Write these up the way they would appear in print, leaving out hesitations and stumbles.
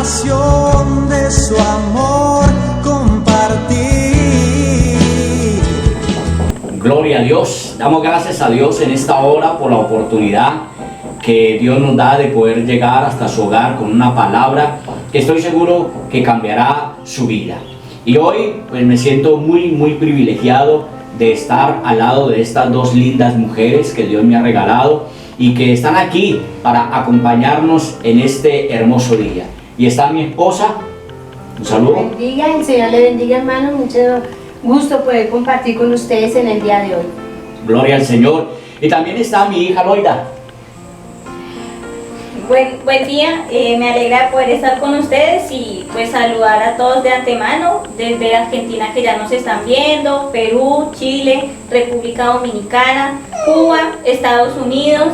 pasión de su amor compartir. Gloria a Dios, damos gracias a Dios en esta hora por la oportunidad que Dios nos da de poder llegar hasta su hogar con una palabra que estoy seguro que cambiará su vida. Y hoy pues me siento muy privilegiado de estar al lado de estas dos lindas mujeres que Dios me ha regalado y que están aquí para acompañarnos en este hermoso día. Y está mi esposa, un saludo. Bendiga, el Señor le bendiga, hermano, mucho gusto poder compartir con ustedes en el día de hoy. Gloria al Señor. Y también está mi hija Loida. Buen día, me alegra poder estar con ustedes y pues saludar a todos de antemano, desde Argentina que ya nos están viendo, Perú, Chile, República Dominicana, Cuba, Estados Unidos.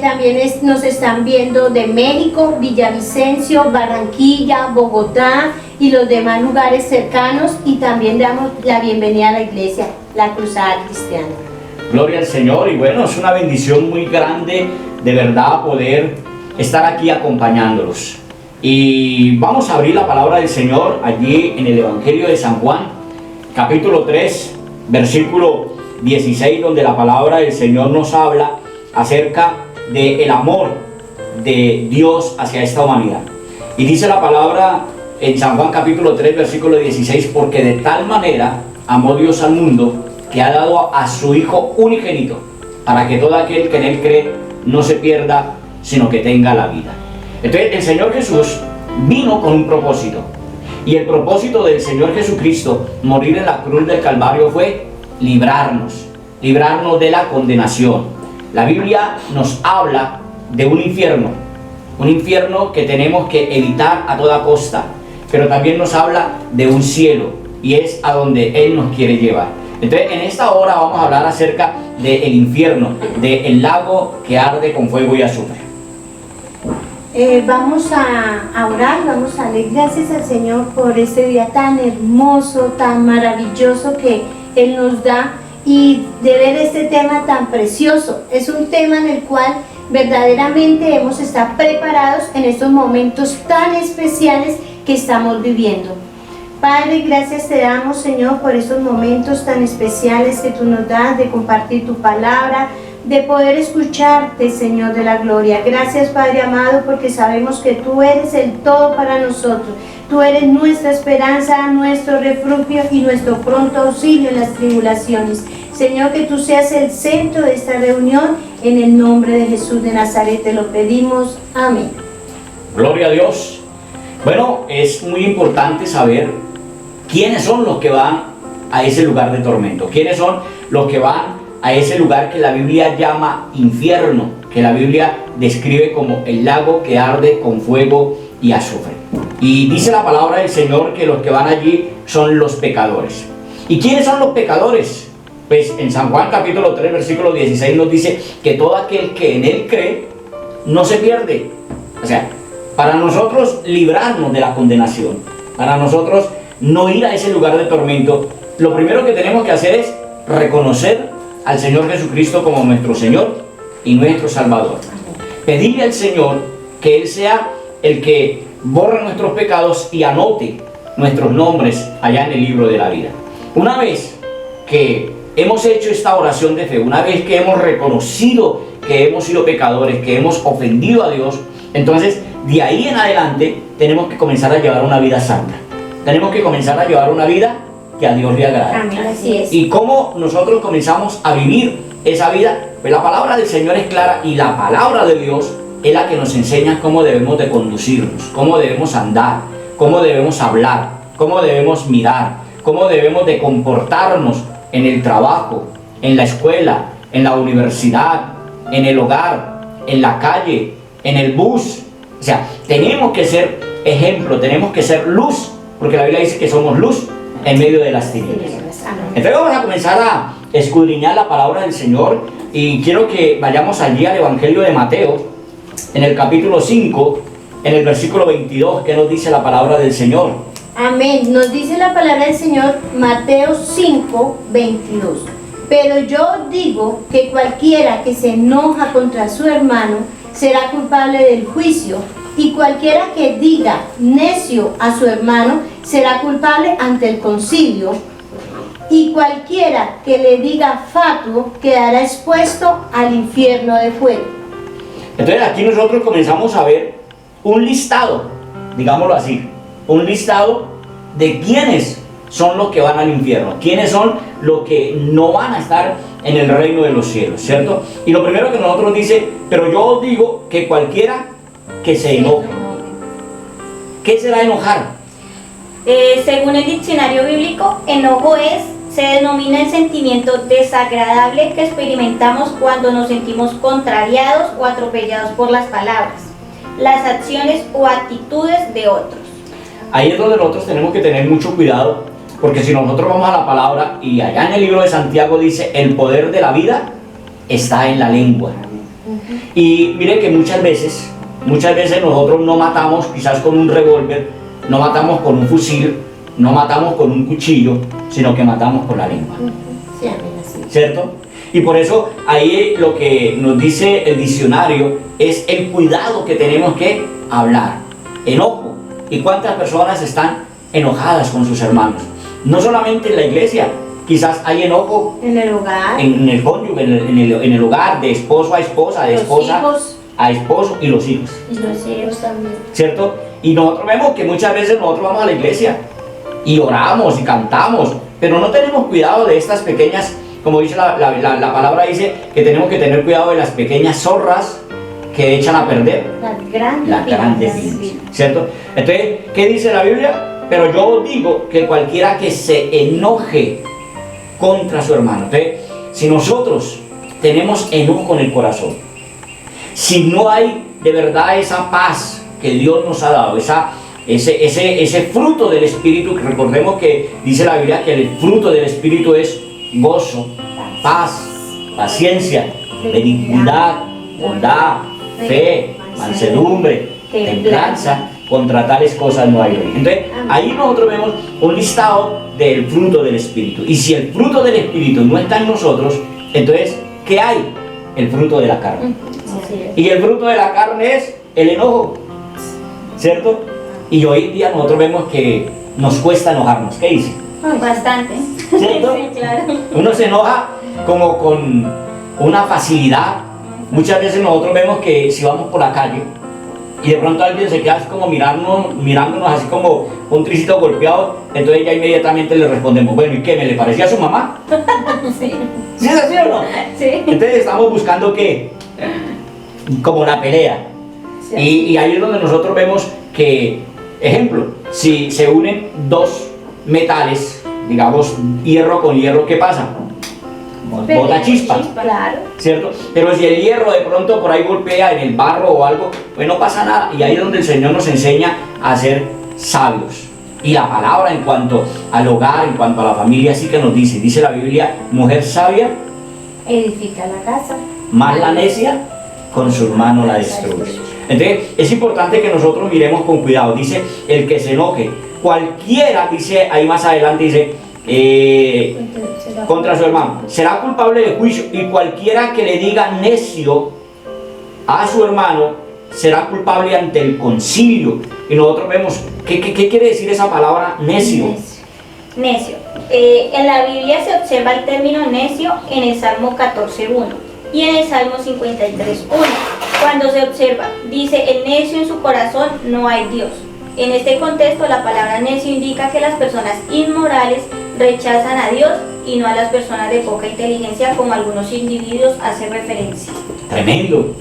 También nos están viendo de México, Villavicencio, Barranquilla, Bogotá y los demás lugares cercanos, y también damos la bienvenida a la iglesia, la Cruzada Cristiana. Gloria al Señor, y bueno, es una bendición muy grande de verdad poder estar aquí acompañándolos. Y vamos a abrir la palabra del Señor allí en el Evangelio de San Juan, capítulo 3, versículo 16, donde la palabra del Señor nos habla acerca del amor de Dios hacia esta humanidad. Y dice la palabra en San Juan capítulo 3, versículo 16, porque de tal manera amó Dios al mundo que ha dado a su Hijo unigénito, para que todo aquel que en Él cree no se pierda, sino que tenga la vida. Entonces el Señor Jesús vino con un propósito, y el propósito del Señor Jesucristo morir en la cruz del Calvario fue librarnos de la condenación. La Biblia nos habla de un infierno que tenemos que evitar a toda costa, pero también nos habla de un cielo, y es a donde Él nos quiere llevar. Entonces en esta hora vamos a hablar acerca del infierno, del lago que arde con fuego y azufre. Vamos a orar, vamos a darle gracias al Señor por este día tan hermoso, tan maravilloso que Él nos da, y de ver este tema tan precioso. Es un tema en el cual verdaderamente hemos estado preparados en estos momentos tan especiales que estamos viviendo. Padre, gracias te damos, Señor, por estos momentos tan especiales que tú nos das de compartir tu palabra, de poder escucharte, Señor de la gloria. Gracias, Padre amado, porque sabemos que tú eres el todo para nosotros. Tú eres nuestra esperanza, nuestro refugio y nuestro pronto auxilio en las tribulaciones. Señor, que tú seas el centro de esta reunión. En el nombre de Jesús de Nazaret te lo pedimos. Amén. Gloria a Dios. Bueno, es muy importante saber quiénes son los que van a ese lugar de tormento. Quiénes son los que van a ese lugar que la Biblia llama infierno, que la Biblia describe como el lago que arde con fuego y azufre. Y dice la palabra del Señor que los que van allí son los pecadores. ¿Y quiénes son los pecadores? Pues en San Juan capítulo 3, versículo 16 nos dice que todo aquel que en Él cree no se pierde. O sea, para nosotros librarnos de la condenación, para nosotros no ir a ese lugar de tormento, lo primero que tenemos que hacer es reconocer al Señor Jesucristo como nuestro Señor y nuestro Salvador. Pedirle al Señor que Él sea el que borre nuestros pecados y anote nuestros nombres allá en el libro de la vida. Una vez que hemos hecho esta oración de fe, una vez que hemos reconocido que hemos sido pecadores, que hemos ofendido a Dios, entonces de ahí en adelante tenemos que comenzar a llevar una vida santa. Tenemos que comenzar a llevar una vida que a Dios le agrada. Amén, así es. ¿Y cómo nosotros comenzamos a vivir esa vida? Pues la palabra del Señor es clara, y la palabra de Dios es la que nos enseña cómo debemos de conducirnos, cómo debemos andar, cómo debemos hablar, cómo debemos mirar, cómo debemos de comportarnos en el trabajo, en la escuela, en la universidad, en el hogar, en la calle, en el bus. O sea, tenemos que ser ejemplo, tenemos que ser luz, porque la Biblia dice que somos luz en medio de las tinieblas. Entonces vamos a comenzar a escudriñar la palabra del Señor, y quiero que vayamos allí al Evangelio de Mateo, en el capítulo 5, en el versículo 22, que nos dice la palabra del Señor. Amén. Nos dice la palabra del Señor, Mateo 5, 22. Pero yo digo que cualquiera que se enoja contra su hermano será culpable del juicio, Y cualquiera que diga necio a su hermano será culpable ante el concilio. Y cualquiera que le diga fatuo quedará expuesto al infierno de fuego. Entonces aquí nosotros comenzamos a ver un listado, digámoslo así, un listado de quiénes son los que van al infierno, quiénes son los que no van a estar en el reino de los cielos, ¿cierto? Y lo primero que nosotros dice, pero yo os digo que cualquiera que se enoje. ¿Qué será enojar? Según el diccionario bíblico, enojo se denomina el sentimiento desagradable que experimentamos cuando nos sentimos contrariados o atropellados por las palabras, las acciones o actitudes de otros. Ahí es donde nosotros tenemos que tener mucho cuidado, porque si nosotros vamos a la palabra, y allá en el libro de Santiago dice, el poder de la vida está en la lengua. Y mire que muchas veces nosotros no matamos quizás con un revólver, no matamos con un fusil, no matamos con un cuchillo, sino que matamos con la lengua. Sí, amén, así. ¿Cierto? Y por eso ahí lo que nos dice el diccionario es el cuidado que tenemos que hablar. Enojo. ¿Y cuántas personas están enojadas con sus hermanos? No solamente en la iglesia, quizás hay enojo En el hogar. en el cónyuge, en el hogar, de esposo a esposa, de Los esposa hijos. a esposo y los hijos. Y los hijos también. ¿Cierto? Y nosotros vemos que muchas veces nosotros vamos a la iglesia y oramos y cantamos, pero no tenemos cuidado de estas pequeñas, como dice la palabra, dice que tenemos que tener cuidado de las pequeñas zorras que echan a perder Las grandes vidas. ¿cierto? Entonces, ¿qué dice la Biblia? Pero yo os digo que cualquiera que se enoje contra su hermano. Entonces, si nosotros tenemos enojo en el corazón, si no hay de verdad esa paz que Dios nos ha dado, ese fruto del Espíritu, que recordemos que dice la Biblia que el fruto del Espíritu es gozo, paz, paciencia, benignidad, bondad, fe, mansedumbre, templanza. Contra tales cosas no hay ley. Entonces, ahí nosotros vemos un listado del fruto del Espíritu. Y si el fruto del Espíritu no está en nosotros, entonces, ¿qué hay? El fruto de la carne. Así es. Y el fruto de la carne es el enojo, ¿cierto? Y hoy en día nosotros vemos que nos cuesta enojarnos. ¿Qué dice? Bastante. ¿Cierto? Sí, claro. Uno se enoja como con una facilidad. Muchas veces nosotros vemos que si vamos por la calle y de pronto alguien se queda así como mirándonos así como un tricito golpeado, entonces ya inmediatamente le respondemos, bueno, ¿y qué? ¿Me le parecía a su mamá? Sí. ¿Sí es así o no? Sí. Entonces estamos buscando ¿qué? Como la pelea. Sí. Y ahí es donde nosotros vemos que, ejemplo, si se unen dos metales, digamos hierro con hierro, ¿qué pasa? Bota chispa, Claro. ¿cierto? Pero si el hierro de pronto por ahí golpea en el barro o algo, pues no pasa nada. Y ahí es donde el Señor nos enseña a ser sabios. Y la palabra en cuanto al hogar, en cuanto a la familia, sí que nos dice la Biblia, mujer sabia, Edifica la casa. más la necia, con sus manos la destruye. Entonces es importante que nosotros miremos con cuidado. Dice el que se enoje, cualquiera, dice ahí más adelante, dice contra su hermano, será culpable de juicio, y cualquiera que le diga necio a su hermano será culpable ante el concilio. Y nosotros vemos, ¿qué quiere decir esa palabra necio? Necio. En la Biblia se observa el término necio en el Salmo 14.1 y en el Salmo 53.1. Cuando se observa, dice, el necio en su corazón no hay Dios. En este contexto, la palabra necio indica que las personas inmorales rechazan a Dios y no a las personas de poca inteligencia, como algunos individuos hacen referencia. Tremendo.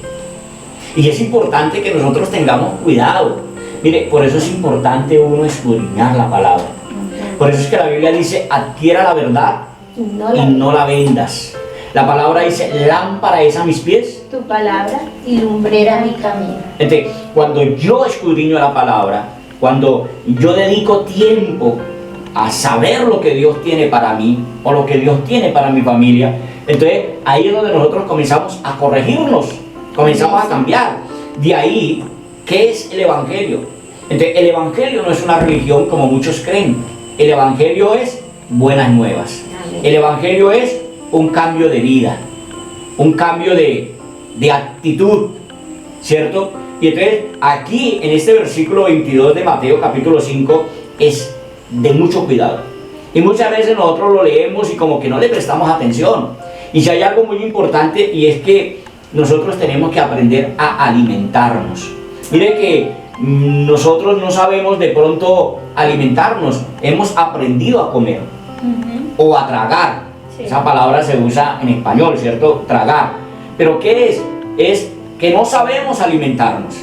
Y es importante que nosotros tengamos cuidado. Mire, por eso es importante uno escudriñar la palabra. Por eso es que la Biblia dice, adquiera la verdad y no la vendas. La palabra dice, lámpara es a mis pies. Tu palabra y lumbrera mi camino. Entonces, cuando yo escudriño la palabra, cuando yo dedico tiempo a saber lo que Dios tiene para mí o lo que Dios tiene para mi familia, entonces ahí es donde nosotros comenzamos a corregirnos, comenzamos a cambiar. De ahí, ¿qué es el Evangelio? Entonces, el Evangelio no es una religión como muchos creen. El Evangelio es buenas nuevas. El Evangelio es un cambio de vida, un cambio de actitud, ¿cierto? Y entonces aquí en este versículo 22 de Mateo capítulo 5 es de mucho cuidado. Y muchas veces nosotros lo leemos y como que no le prestamos atención. Y si hay algo muy importante, y es que nosotros tenemos que aprender a alimentarnos. Mire que nosotros no sabemos de pronto alimentarnos, hemos aprendido a comer o a tragar. Sí. Esa palabra se usa en español, ¿cierto? Tragar. Pero ¿qué es? Es que no sabemos alimentarnos.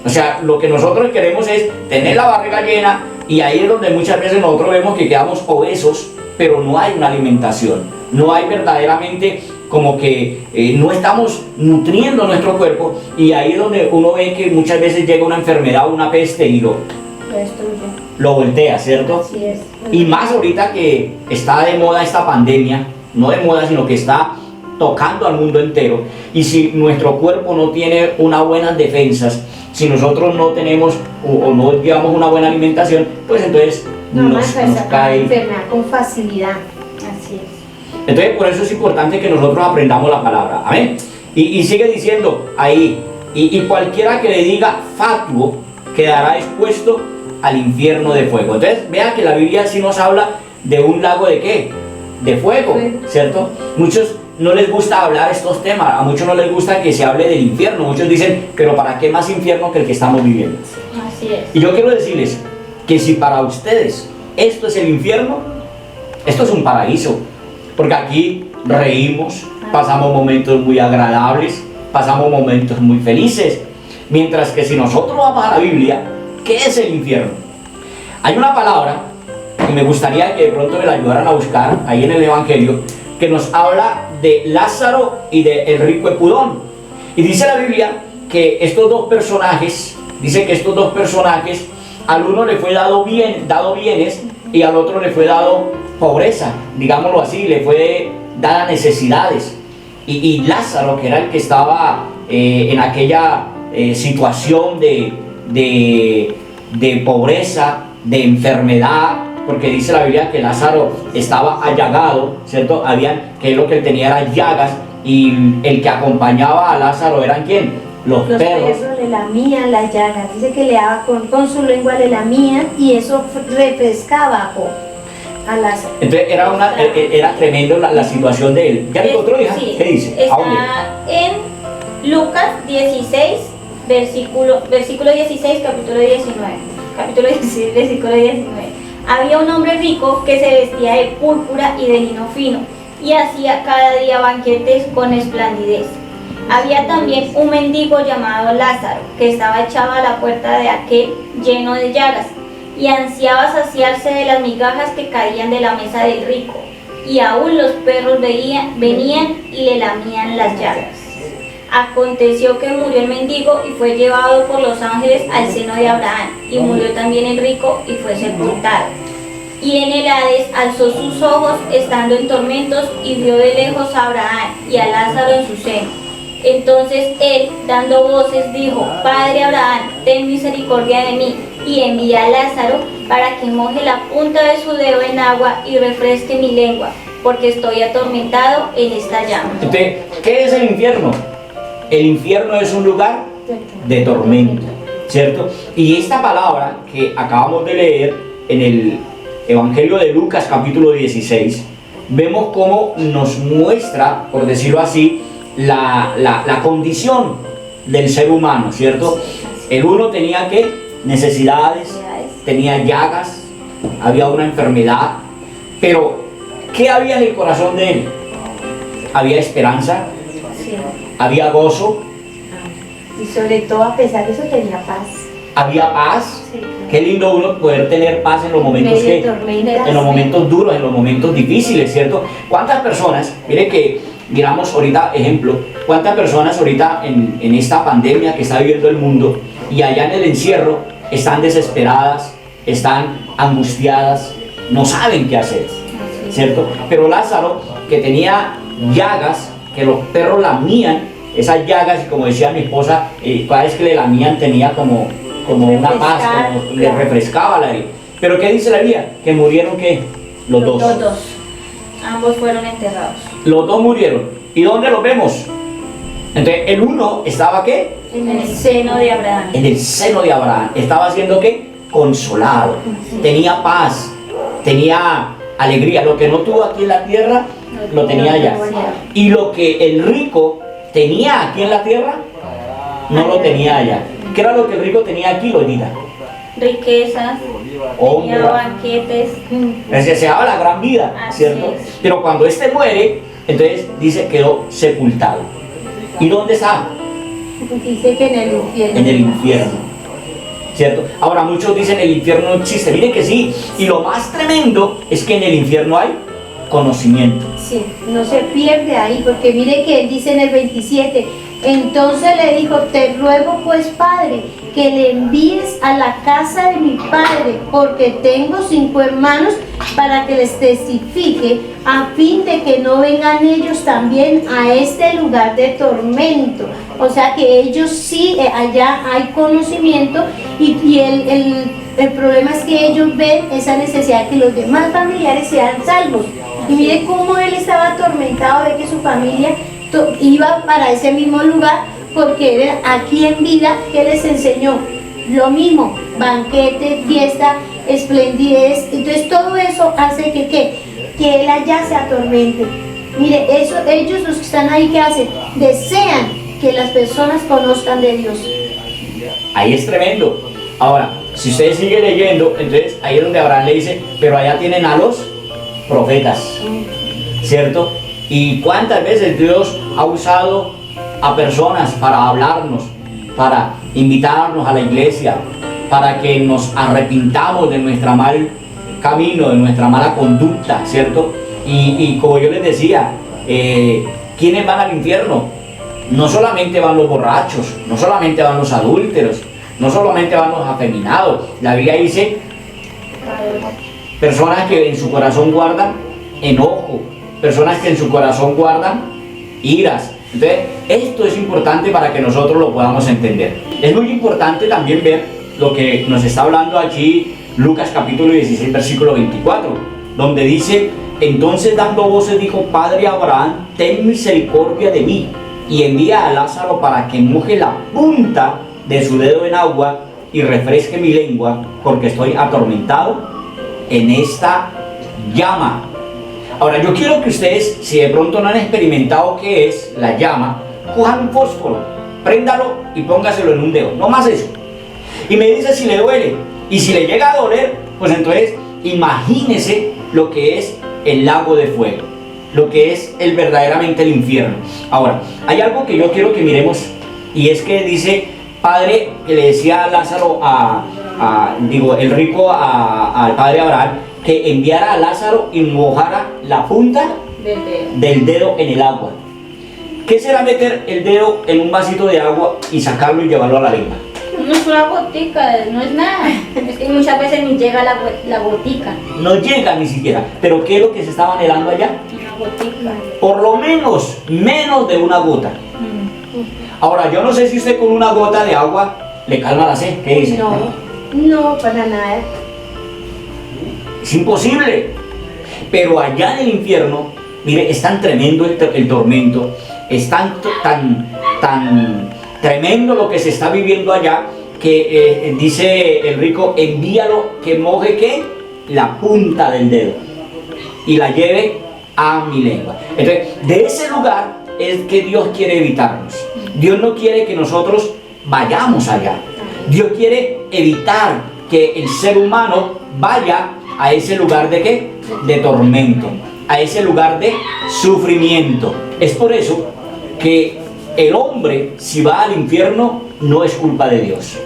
O sea, lo que nosotros queremos es tener la barriga llena, y ahí es donde muchas veces nosotros vemos que quedamos obesos, pero no hay una alimentación. No hay verdaderamente como que no estamos nutriendo nuestro cuerpo, y ahí es donde uno ve que muchas veces llega una enfermedad o una peste y lo voltea, ¿cierto? Así es. Y más ahorita que está de moda esta pandemia, no de moda, sino que está tocando al mundo entero. Y si nuestro cuerpo no tiene unas buenas defensas, si nosotros no tenemos o no llevamos una buena alimentación, pues entonces nos cae. Enfermar con facilidad. Así es. Entonces por eso es importante que nosotros aprendamos la palabra. Amén. Y sigue diciendo ahí, y cualquiera que le diga fatuo quedará expuesto al infierno de fuego. Entonces vea que la Biblia sí nos habla de un lago de ¿qué? De fuego, ¿cierto? Muchos no les gusta hablar estos temas, a muchos no les gusta que se hable del infierno. Muchos dicen, pero ¿para qué más infierno que el que estamos viviendo? Así es. Y yo quiero decirles que si para ustedes esto es el infierno, esto es un paraíso, porque aquí reímos, pasamos momentos muy agradables, pasamos momentos muy felices, mientras que si nosotros vamos a la Biblia, ¿qué es el infierno? Hay una palabra, y me gustaría que de pronto me la ayudaran a buscar ahí en el Evangelio, que nos habla de Lázaro y de el rico Epudón. Y dice la Biblia que estos dos personajes, al uno le fue dado bienes y al otro le fue dado pobreza, digámoslo así, le fue dada necesidades. Y Lázaro, que era el que estaba en aquella situación de pobreza, de enfermedad, porque dice la Biblia que Lázaro estaba allagado, ¿cierto? Que lo que él tenía eran llagas, y el que acompañaba a Lázaro eran ¿quién? Los perros. Le lamían las llagas. Dice que le daba con su lengua, le lamían, y eso refrescaba a Lázaro. Entonces era tremendo la situación de él. ¿Ya le otro hija? Sí, ¿Qué dice? está en Lucas 16, versículo 16, capítulo 19. Capítulo 16, versículo 19. Había un hombre rico que se vestía de púrpura y de lino fino, y hacía cada día banquetes con esplendidez. Había también un mendigo llamado Lázaro, que estaba echado a la puerta de aquel lleno de llagas, y ansiaba saciarse de las migajas que caían de la mesa del rico, y aún los perros venían y le lamían las llagas. Aconteció que murió el mendigo y fue llevado por los ángeles al seno de Abraham, y murió también el rico y fue sepultado. Y en el Hades alzó sus ojos estando en tormentos, y vio de lejos a Abraham y a Lázaro en su seno. Entonces él, dando voces, dijo: Padre Abraham, ten misericordia de mí, y envía a Lázaro para que moje la punta de su dedo en agua y refresque mi lengua, porque estoy atormentado en esta llama. Entonces, ¿qué es el infierno? El infierno es un lugar de tormento, ¿cierto? Y esta palabra que acabamos de leer en el Evangelio de Lucas capítulo 16, vemos cómo nos muestra, por decirlo así, la condición del ser humano, ¿cierto? El uno tenía ¿qué? Necesidades, tenía llagas, había una enfermedad, pero ¿qué había en el corazón de él? Había esperanza, había gozo, y sobre todo, a pesar de eso, tenía paz. había paz. Sí. Qué lindo uno poder tener paz en los momentos en los momentos duros, en los momentos difíciles, ¿cierto? ¿Cuántas personas, mire que miramos ahorita ejemplo, cuántas personas ahorita en esta pandemia que está viviendo el mundo y allá en el encierro están desesperadas, están angustiadas, no saben qué hacer, ¿cierto? Pero Lázaro, que tenía llagas, que los perros lamían, esas llagas, y como decía mi esposa, cada vez que le lamían tenía como una paz, como le refrescaba la herida. Pero ¿qué dice la Biblia? Que murieron ¿qué? Los dos. Los dos. Ambos fueron enterrados. Los dos murieron. ¿Y dónde los vemos? Entonces, el uno estaba ¿qué? En el seno de Abraham. En el seno de Abraham. Estaba siendo ¿qué? Consolado. Tenía paz, tenía alegría. Lo que no tuvo aquí en la tierra, lo tenía allá. Y lo que el rico tenía aquí en la tierra, no lo tenía allá. ¿Qué era lo que el rico tenía aquí, Lolita? Riquezas, Hombre, tenía banquetes. se deseaba la gran vida, Así ¿cierto? es. Pero cuando este muere, entonces dice quedó sepultado. ¿Y dónde está? Dice que en el infierno. En el infierno, ¿cierto? Ahora muchos dicen el infierno no existe. Miren que sí. Y lo más tremendo es que en el infierno hay conocimiento. Sí, no se pierde ahí, porque mire que él dice en el 27, entonces le dijo, te ruego pues, Padre, que le envíes a la casa de mi padre, porque tengo 5 hermanos, para que les testifique, a fin de que no vengan ellos también a este lugar de tormento. O sea que ellos sí, allá hay conocimiento, y el problema es que ellos ven esa necesidad de que los demás familiares sean salvos. Y mire cómo él estaba atormentado de que su familia iba para ese mismo lugar, porque él aquí en vida, ¿qué les enseñó? Lo mismo, banquete, fiesta, esplendidez. Entonces todo eso hace que él allá se atormente. Mire, eso, ellos los que están ahí, ¿qué hacen? Desean que las personas conozcan de Dios. Ahí es tremendo. Ahora, si ustedes siguen leyendo, entonces ahí es donde Abraham le dice, pero allá tienen a los profetas, ¿cierto? Y cuántas veces Dios ha usado a personas para hablarnos, para invitarnos a la iglesia, para que nos arrepintamos de nuestro mal camino, de nuestra mala conducta, ¿cierto? Y como yo les decía, ¿quiénes van al infierno? No solamente van los borrachos, no solamente van los adúlteros, no solamente van los afeminados. La Biblia dice personas que en su corazón guardan enojo, personas que en su corazón guardan iras. Entonces, esto es importante para que nosotros lo podamos entender. Es muy importante también ver lo que nos está hablando aquí Lucas capítulo 16, versículo 24, donde dice, entonces dando voces dijo, Padre Abraham, ten misericordia de mí, y envía a Lázaro para que moje la punta de su dedo en agua y refresque mi lengua, porque estoy atormentado en esta llama. Ahora yo quiero que ustedes, si de pronto no han experimentado qué es la llama, cojan un fósforo, préndalo y póngaselo en un dedo, no más eso, y me dice si le duele, y si le llega a doler, pues entonces imagínese lo que es el lago de fuego, lo que es verdaderamente el infierno. Ahora, hay algo que yo quiero que miremos, y es que dice Padre, que le decía a Lázaro, el rico al padre Abraham, que enviara a Lázaro y mojara la punta del dedo en el agua. ¿Qué será meter el dedo en un vasito de agua y sacarlo y llevarlo a la lengua? No es una gotica, no es nada. Es que muchas veces ni llega la gotica. No llega ni siquiera. ¿Pero qué es lo que se estaba anhelando allá? Una gotica. Por lo menos de una gota. Ahora, yo no sé si usted con una gota de agua le calma la sed. ¿Qué dice? No, para nada. Es imposible. Pero allá en el infierno, mire, es tan tremendo el tormento, es tan tremendo lo que se está viviendo allá, que dice el rico, envíalo que moje ¿qué? La punta del dedo y la lleve a mi lengua. Entonces, de ese lugar es que Dios quiere evitarnos. Dios no quiere que nosotros vayamos allá. Dios quiere evitar que el ser humano vaya a ese lugar de ¿qué? De tormento, a ese lugar de sufrimiento. Es por eso que el hombre, si va al infierno, no es culpa de Dios.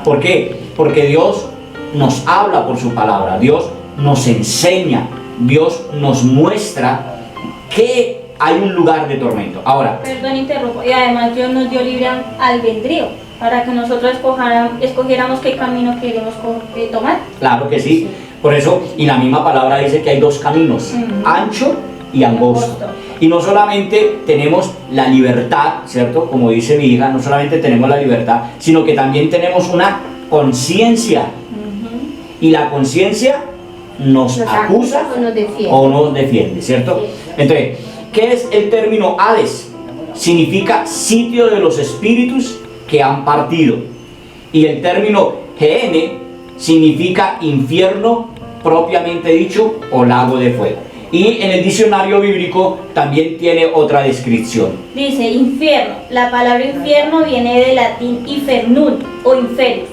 ¿Por qué? Porque Dios nos habla por su palabra, Dios nos enseña, Dios nos muestra que hay un lugar de tormento. Ahora, perdón, interrumpo. Y además Dios nos dio libre albedrío para que nosotros escogiéramos qué camino queremos tomar. Claro que sí. Por eso, y la misma palabra dice que hay dos caminos, ancho y angosto. Y no solamente tenemos la libertad, ¿cierto? Como dice mi hija, no solamente tenemos la libertad, sino que también tenemos una conciencia. Y la conciencia nos acusa o nos defiende, ¿cierto? Entonces, ¿qué es el término Hades? significa sitio de los espíritus que han partido. Y el término Gehenna significa infierno propiamente dicho o lago de fuego. Y en el diccionario bíblico también tiene otra descripción. Dice infierno. La palabra infierno viene del latín infernum o inferus,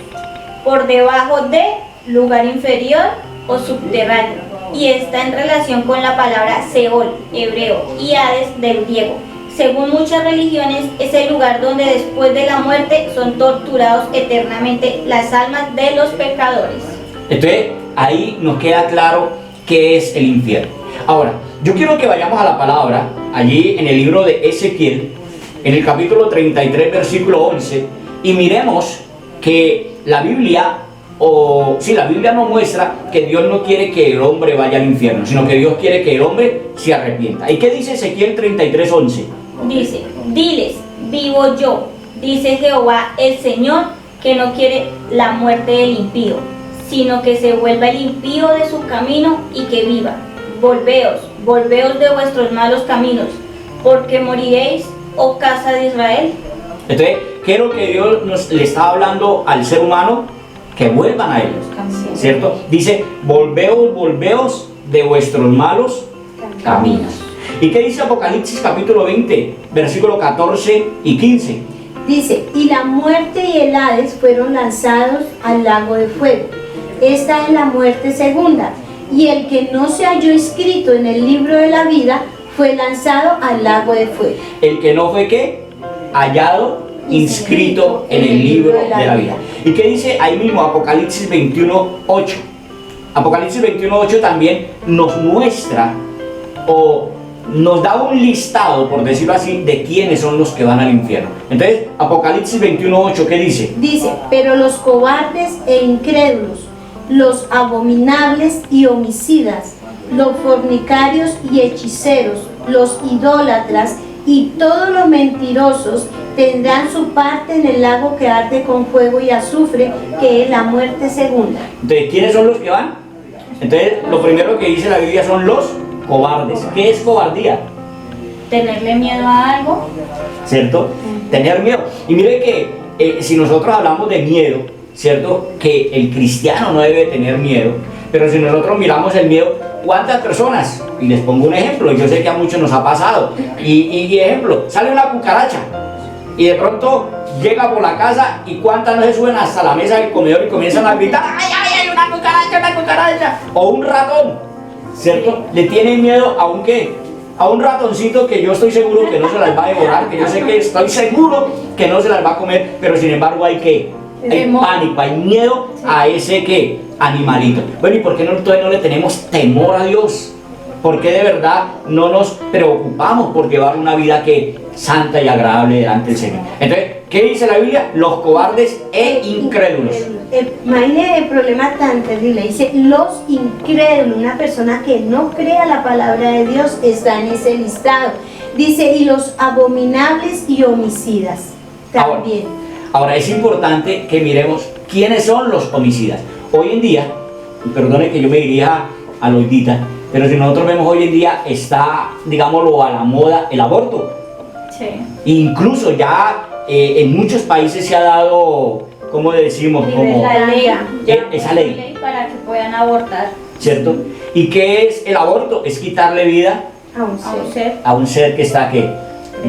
por debajo de, lugar inferior o subterráneo, y está en relación con la palabra Seol, hebreo, y Hades del griego. Según muchas religiones, es el lugar donde después de la muerte son torturados eternamente las almas de los pecadores. Entonces, ahí nos queda claro qué es el infierno. Ahora, yo quiero que vayamos a la palabra, allí en el libro de Ezequiel, en el capítulo 33, versículo 11, y miremos que la Biblia nos muestra que Dios no quiere que el hombre vaya al infierno, sino que Dios quiere que el hombre se arrepienta. ¿Y qué dice Ezequiel 33, 11? Dice, diles, vivo yo, dice Jehová el Señor, que no quiere la muerte del impío, sino que se vuelva el impío de su camino y que viva. Volveos de vuestros malos caminos, porque moriréis, oh casa de Israel. Entonces, ¿qué es lo que Dios le está hablando al ser humano? Que vuelvan a ellos, ¿cierto? Dice, volveos de vuestros malos caminos. ¿Y qué dice Apocalipsis capítulo 20, versículo 14 y 15? Dice, y la muerte y el Hades fueron lanzados al lago de fuego. Esta es la muerte segunda. Y el que no se halló escrito en el libro de la vida fue lanzado al lago de fuego. El que no fue ¿qué? Hallado, inscrito en el libro de la vida. ¿Y qué dice ahí mismo Apocalipsis 21, 8? Apocalipsis 21, 8 también nos muestra o nos da un listado, por decirlo así, de quiénes son los que van al infierno. Entonces, Apocalipsis 21, 8, ¿qué dice? Dice, pero los cobardes e incrédulos, los abominables y homicidas, los fornicarios y hechiceros, los idólatras y todos los mentirosos tendrán su parte en el lago que arde con fuego y azufre, que es la muerte segunda. Entonces, ¿quiénes son los que van? Entonces, lo primero que dice la Biblia son los cobardes. ¿Qué es cobardía? Tenerle miedo a algo. ¿Cierto? Tener miedo. Y mire que si nosotros hablamos de miedo, ¿cierto? Que el cristiano no debe tener miedo, pero si nosotros miramos el miedo, ¿cuántas personas? Y les pongo un ejemplo, yo sé que a muchos nos ha pasado. Y ejemplo, sale una cucaracha y de pronto llega por la casa y cuántas no se suben hasta la mesa del comedor y comienzan a gritar, ¡ay, ay, hay una cucaracha, una cucaracha! O un ratón, ¿cierto? Le tienen miedo a un ¿qué? A un ratoncito que yo estoy seguro que no se las va a devorar, que yo sé que estoy seguro que no se las va a comer, pero sin embargo hay que, hay pánico, hay miedo a ese ¿qué? Animalito. Bueno, ¿y por qué entonces no le tenemos temor a Dios? ¿Por qué de verdad no nos preocupamos por llevar una vida que santa y agradable delante del Señor? Entonces, ¿qué dice la Biblia? Los cobardes e incrédulos. Imagínate el problema tan terrible. Dice, los incrédulos, una persona que no crea la palabra de Dios está en ese listado. Dice, y los abominables y homicidas también. Ahora es importante que miremos quiénes son los homicidas. Hoy en día, perdone que yo me diría a Loidita, pero si nosotros vemos hoy en día está, digámoslo, a la moda el aborto. Sí. Incluso ya en muchos países se ha dado, ¿cómo decimos? Como La ley, esa ley, para que puedan abortar. ¿cierto? ¿Y qué es el aborto? Es quitarle vida A un ser. a un ser que está ¿qué?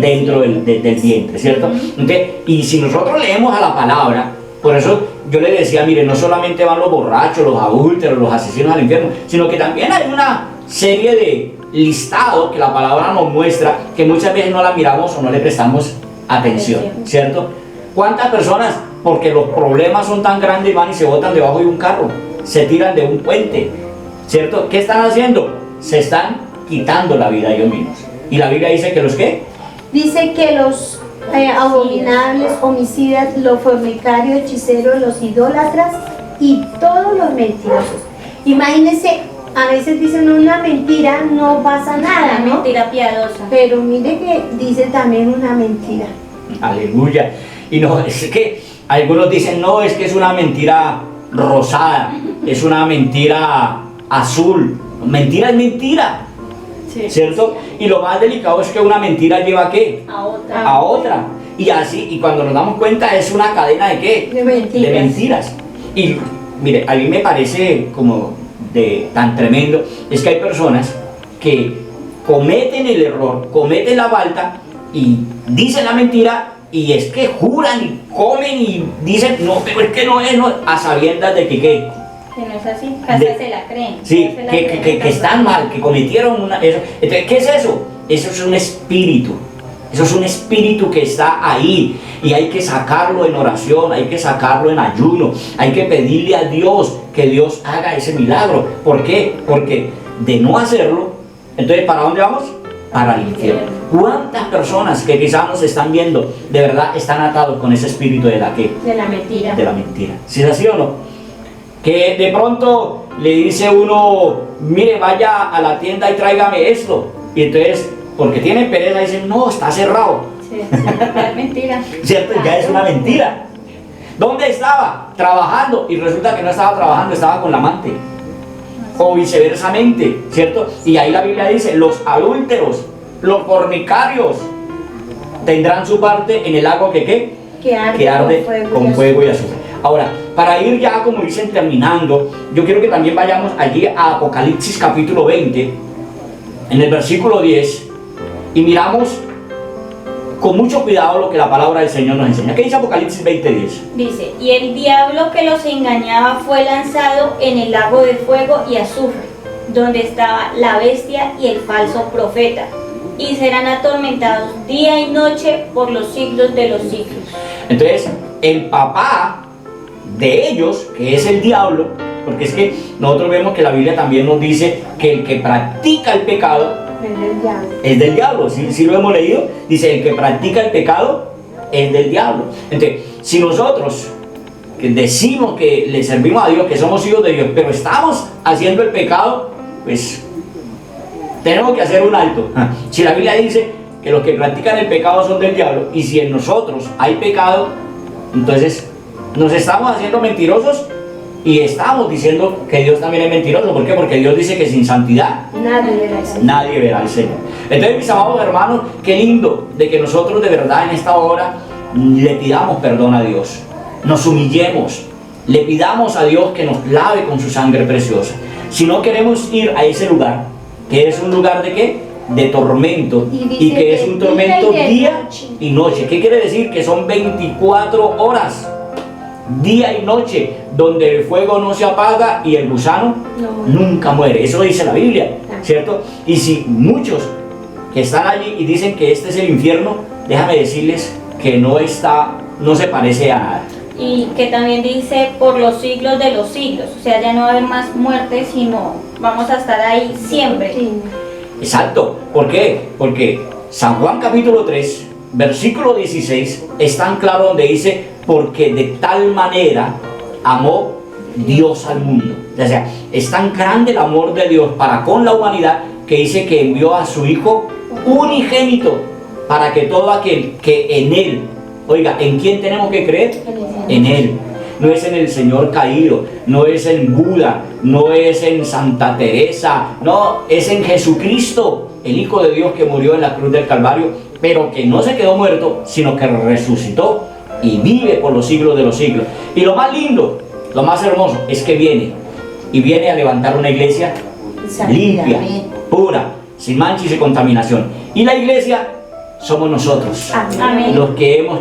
Dentro del vientre, ¿cierto? Entonces, y si nosotros leemos a la palabra, por eso yo le decía, mire, no solamente van los borrachos, los adúlteros, los asesinos al infierno, sino que también hay una serie de listados que la palabra nos muestra que muchas veces no la miramos o no le prestamos atención, ¿cierto? ¿Cuántas personas, porque los problemas son tan grandes, van y se botan debajo de un carro, se tiran de un puente, ¿cierto? ¿Qué están haciendo? Se están quitando la vida ellos mismos. Y la Biblia dice que los ¿qué? Dice que los abominables, homicidas, los fornicarios, hechiceros, los idólatras y todos los mentirosos. Imagínense, a veces dicen una mentira, no pasa nada, ¿no? Mentira piadosa. Pero mire que dice también una mentira. Aleluya. Y no, es que algunos dicen, no, es que es una mentira rosada, es una mentira azul. Mentira es mentira. Sí. ¿cierto? Y lo más delicado es que una mentira lleva ¿a qué? A otra. A otra. Y así, y cuando nos damos cuenta es una cadena ¿de qué? De mentiras. De mentiras. Y mire, a mí me parece como de tan tremendo, es que hay personas que cometen el error, cometen la falta y dicen la mentira y es que juran y comen y dicen, no, pero es que no es, no, a sabiendas de que ¿qué? Que no es así, hasta se la creen. Sí, Se la que creen. están mal, que cometieron una... Eso. Entonces, ¿qué es eso? Eso es un espíritu. Eso es un espíritu que está ahí y hay que sacarlo en oración, hay que sacarlo en ayuno, hay que pedirle a Dios que Dios haga ese milagro. ¿Por qué? Porque de no hacerlo, entonces ¿para dónde vamos? Para el infierno. ¿Cuántas personas que quizás nos están viendo de verdad están atados con ese espíritu de la qué? De la mentira. De la mentira. ¿Sí es así o no? Que de pronto le dice uno, mire, vaya a la tienda y tráigame esto. Y entonces, porque tienen pereza, dicen, no, está cerrado. Sí, es mentira. ¿Cierto? Ya es una mentira. ¿Dónde estaba? Trabajando. Y resulta que no estaba trabajando, estaba con la amante. O viceversamente, ¿cierto? Y ahí la Biblia dice, los adúlteros, los fornicarios, tendrán su parte en el lago que ¿qué? Que arde con fuego y azufre. Ahora, para ir ya, como dicen, terminando, yo quiero que también vayamos allí a Apocalipsis capítulo 20, en el versículo 10, y miramos con mucho cuidado lo que la palabra del Señor nos enseña. ¿Qué dice Apocalipsis 20:10? Dice, y el diablo que los engañaba fue lanzado en el lago de fuego y azufre, donde estaba la bestia y el falso profeta, y serán atormentados día y noche por los siglos de los siglos. Entonces, el papá de ellos, que es el diablo, porque es que nosotros vemos que la Biblia también nos dice que el que practica el pecado es del diablo. ¿Sí lo hemos leído? Dice, el que practica el pecado es del diablo. Entonces, si nosotros que decimos que le servimos a Dios, que somos hijos de Dios, pero estamos haciendo el pecado, pues tenemos que hacer un alto. Si la Biblia dice que los que practican el pecado son del diablo, y si en nosotros hay pecado, entonces nos estamos haciendo mentirosos y estamos diciendo que Dios también es mentiroso. ¿Por qué? Porque Dios dice que sin santidad nadie verá al Señor. Entonces, mis amados hermanos, qué lindo de que nosotros de verdad en esta hora le pidamos perdón a Dios, nos humillemos, le pidamos a Dios que nos lave con su sangre preciosa. Si no queremos ir a ese lugar, que es un lugar de ¿qué? De tormento, y que es un tormento día y noche. ¿Qué quiere decir? Que son 24 horas, día y noche, donde el fuego no se apaga y el gusano nunca muere. Eso dice la Biblia, ¿cierto? Y si muchos que están allí y dicen que este es el infierno, déjame decirles que no se parece a nada. Y que también dice por los siglos de los siglos, o sea, ya no va a haber más muertes, sino vamos a estar ahí siempre. Exacto. ¿Por qué? Porque San Juan capítulo 3, versículo 16, es tan claro donde dice, porque de tal manera amó Dios al mundo. O sea, es tan grande el amor de Dios para con la humanidad que dice que envió a su Hijo unigénito para que todo aquel que en Él, oiga, ¿en quién tenemos que creer? En Él. No es en el Señor caído, no es en Buda, no es en Santa Teresa, no, es en Jesucristo, el Hijo de Dios que murió en la cruz del Calvario, pero que no se quedó muerto, sino que resucitó y vive por los siglos de los siglos. Y lo más lindo, lo más hermoso, es que viene a levantar una iglesia limpia, pura, sin mancha y sin contaminación. Y la iglesia somos nosotros, Amén. los que hemos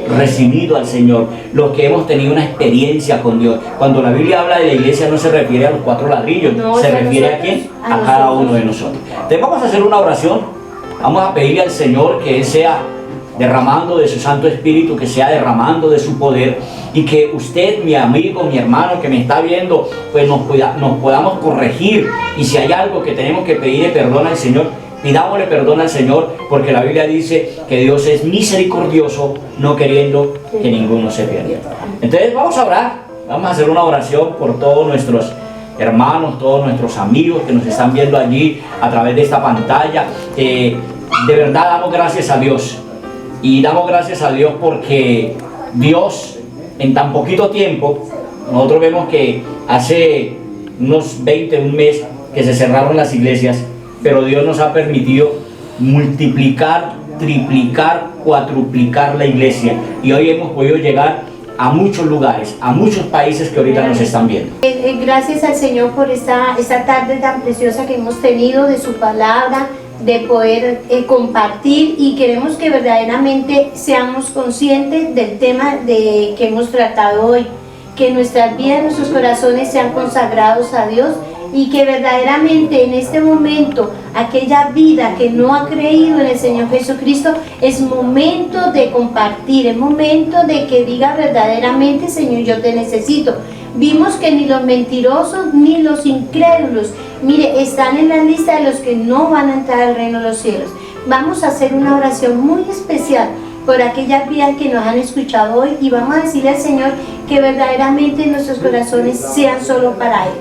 recibido al Señor, los que hemos tenido una experiencia con Dios. Cuando la Biblia habla de la iglesia no se refiere a los 4 ladrillos, se refiere a quién, a cada uno de nosotros. Entonces vamos a hacer una oración, vamos a pedirle al Señor que Él sea derramando de su Santo Espíritu, que sea derramando de su poder, y que usted, mi amigo, mi hermano que me está viendo, pues nos podamos corregir, y si hay algo que tenemos que pedirle perdón al Señor, pidámosle perdón al Señor, porque la Biblia dice que Dios es misericordioso, no queriendo que ninguno se pierda. Entonces vamos a orar, vamos a hacer una oración por todos nuestros hermanos, todos nuestros amigos que nos están viendo allí a través de esta pantalla. De verdad damos gracias a Dios, y damos gracias a Dios porque Dios en tan poquito tiempo, nosotros vemos que hace un mes que se cerraron las iglesias, pero Dios nos ha permitido multiplicar, triplicar, cuatruplicar la iglesia, y hoy hemos podido llegar a muchos lugares, a muchos países que ahorita nos están viendo. Gracias al Señor por esta tarde tan preciosa que hemos tenido de su palabra, de poder compartir, y queremos que verdaderamente seamos conscientes del tema que hemos tratado hoy, que nuestras vidas, nuestros corazones sean consagrados a Dios, y que verdaderamente en este momento aquella vida que no ha creído en el Señor Jesucristo, es momento de compartir, es momento de que diga verdaderamente: Señor, yo te necesito. Vimos que ni los mentirosos ni los incrédulos, mire, están en la lista de los que no van a entrar al reino de los cielos. Vamos a hacer una oración muy especial por aquellas vidas que nos han escuchado hoy, y vamos a decirle al Señor que verdaderamente nuestros corazones sean solo para Él.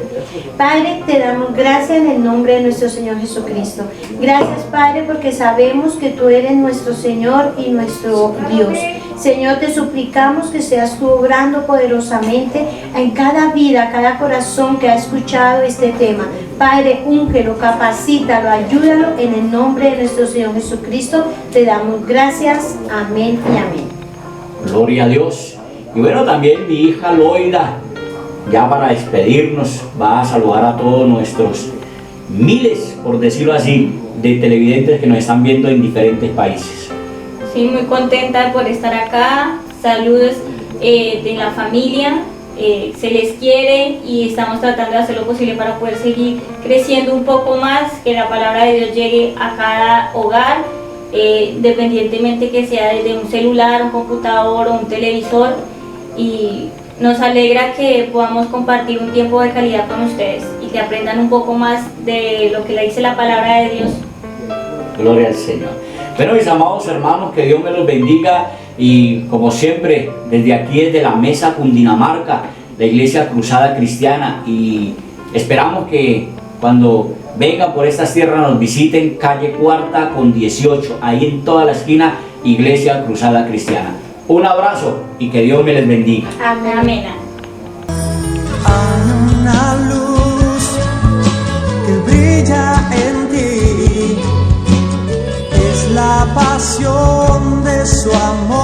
Padre, te damos gracias en el nombre de nuestro Señor Jesucristo. Gracias, Padre, porque sabemos que tú eres nuestro Señor y nuestro Dios. Señor, te suplicamos que seas tú obrando poderosamente en cada vida, cada corazón que ha escuchado este tema. Padre, úngelo, capacítalo, ayúdalo, en el nombre de nuestro Señor Jesucristo. Te damos gracias. Amén y amén. Gloria a Dios. Y bueno, también mi hija Loida, ya para despedirnos, va a saludar a todos nuestros miles, por decirlo así, de televidentes que nos están viendo en diferentes países. Sí, muy contenta por estar acá. Saludos de la familia. Se les quiere y estamos tratando de hacer lo posible para poder seguir creciendo un poco más, que la palabra de Dios llegue a cada hogar, independientemente que sea desde un celular, un computador o un televisor, y nos alegra que podamos compartir un tiempo de calidad con ustedes y que aprendan un poco más de lo que le dice la palabra de Dios. Gloria al Señor. Bueno, mis amados hermanos, que Dios me los bendiga, y como siempre, desde aquí, desde la Mesa Cundinamarca, la Iglesia Cruzada Cristiana, y esperamos que cuando vengan por estas tierras nos visiten, calle Cuarta con 18, ahí en toda la esquina, Iglesia Cruzada Cristiana. Un abrazo y que Dios me les bendiga. Amén. Amén. Hay una luz que brilla en ti, es la pasión de su amor.